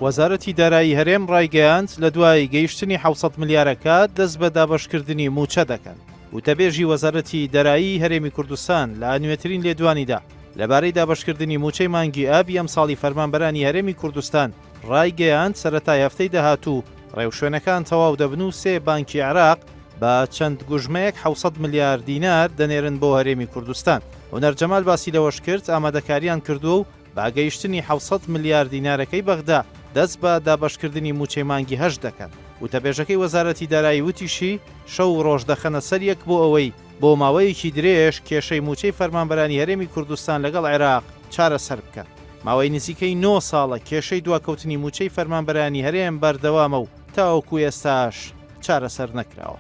وەزارەتی دارایی هەرێم ڕایگەیاند لە دوای گەیشتنی 700 ملیارەکە دەست بە دابەشکردنی موچە دەکەن. وتەبێژی وەزارەتی دارایی هەرێمی کوردستان لە نوێترین لێدوانیدا لەبارەی دابەشکردنی موچەی مانگی ئابی ئەم ساڵی فەرمانبەرانی هەرێمی کوردستان ڕایگەیاند سەرەتای هەفتەی داهاتوو ڕێوشوێنەکان تەواو دەبن و سێ بانکی عێراق بە چەند گوژمەیەک 700 ملیار دینار دەنێرن بۆ هەرێمی کوردستان. هونەر جەمال باسی لەوەش کرد ئامادەکاریان کردووە و باگەیشتنی 700 ملیار دینارەکەی بەغدا دەست بە دابەشکردنی موچەی مانگی هەشت دەکەن. وتەبێژەکەی وەزارەتی دارایی وتیشی شەو ڕۆژ دەخەنە سەر یەک بۆ ئەوەی بۆ ماوەیەکی درێژ کێشەی موچەی فەرمانبەرانی هەرێمی کوردستان لەگەڵ عێراق چارەسەر بکەن. ماوەی نزیکەی 9 ساڵە کێشەی دواکەوتنی موچەی فەرمانبەرانی هەرێم بەردەوامە و تاوەکو ئێستاش چارەسەر نەکراوە.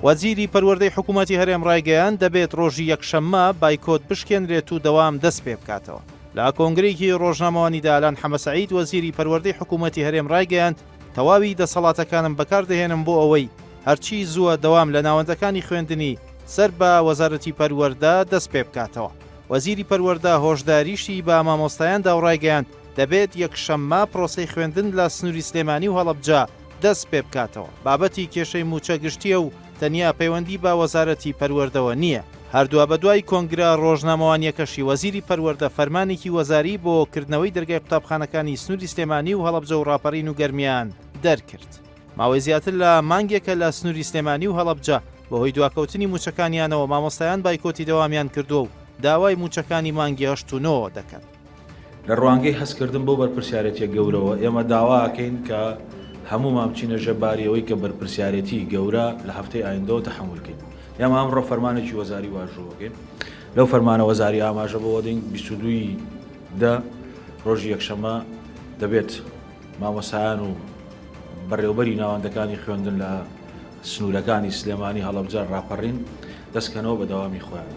وەزیری پەروەردەی حکوومەتی هەرێم ڕایگەیاند دەبێت ڕۆژی یەکشەممە بایکۆت بشکێنرێت و دەوام دەست پێ بکاتەوە. لە کۆنگرێکی ڕۆژنامەوانی دالان حەمەسعید وەزیری پەروەردەی حکوومەتی هەرێم ڕایگەیاند تەواوی دەسەڵاتەکانم بەکاردەهێنم بۆ ئەوەی هەرچی زووە دەوام لە ناوەندەکانی خوێندنی سەر بە وەزارەتی پەروەردە دەست پێ بکاتەوە. وەزیری پەروەردە هۆشداریشی بە مامۆستایاندا و ڕایگەیاند دەبێت یەکشەممە پرۆسەی خوێندن لە سنووری سلێمانی و هەڵەبجا دەست پێ بکاتەوە. بابەتی کێشەی موچە گشتیە و تەنیا پەیوەندی بە وەزارەتی پەروەردەوە نییە. هەردووە بە دوای کۆنگرە ڕۆژنامەوانیەکەشی وەزیری پەروەردە فەرمانێکی وەزاری بۆ کردنەوەی دەرگای قوتابخانەکانی سنووری سلێمانی و هەڵەبجە و ڕاپەڕین و گەرمیان دەرکرد. ماوەی زیاتر لە مانگێکە لە سنووری سلێمانی و هەڵەبجە بەهۆی دواکەوتنی موچەکانیانەوە مامۆستایان بایکۆتی دەوامیان کردووە و داوای موچەکانی مانگی 89 دەکەن. لە ڕوانگەی هەستکردن بۆ بەرپرسیارەتیە گەورەوە ئێمە داواکەین کە هەموو مامچینە ژەباریەوەی کە بەرپرسیارەتی گەورە لە هەفتەی ئایندەوە تەحموولکەین. ئێمە ئەمڕۆ فەرمانێکی وەزاری واژۆوەکەین. لەو فەرمانە وەزاری ئاماژە بۆ دەین 22 ڕۆژی یەکشەممە دەبێت مامۆسایان و بەڕێوەبەری ناوەندەکانی خوێندن لە سنوورەکانی سلێمانی هەڵەبجە ڕاپەڕین دەستکەنەوە بە دەوامی خۆیان.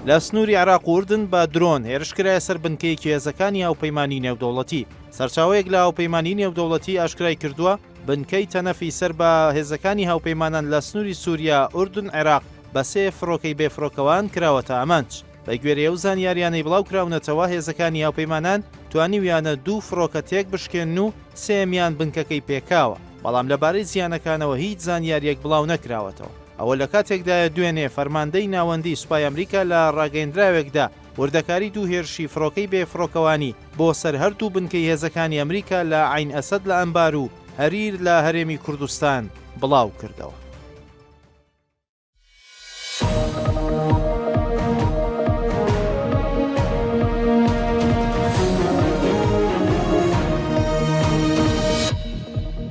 لە سنووری عێراق و ئوردن بە درۆن هێرشکرایە سەر بنکەیەکی هێزەکانی هاوپەیمانی نێودەوڵەتی. سەرچاوەیەک لە هاوپەیمانی نێودەوڵەتی ئاشکرای کردووە بنکەی تەنەفی سەر بە هێزەکانی هاوپەیمانان لە سنووری سووریا ئوردن عێراق بە سێ فڕۆکەی بێفڕۆکەوان کراوەتە ئامانج. بە گوێرەیە و زانیاریانەی بڵاو کراونەتەوە هێزەکانی هاوپەیمانان توانیویانە 2 فڕۆکە تێک بشکێن و سێمیان بنکەکەی پێکاوە، بەڵام لەبارەی زیانەکانەوە هیچ زانیاریەک بڵاو نەکراوەتەوە. ئەوە لە کاتێکدایە دوێنێ فەرماندەی ناوەندی سوپای ئەمریکا لە ڕاگەیەندراوێکدا وردەکاری 2 هێرشی فڕۆکەی بێفڕۆکەوانی بۆ سەر هەردوو بنکەی هێزەکانی ئەمریکا لە عین ئەسەد لە ئەمبار و هەریر لە هەرێمی کوردستان بڵاو کردەوە.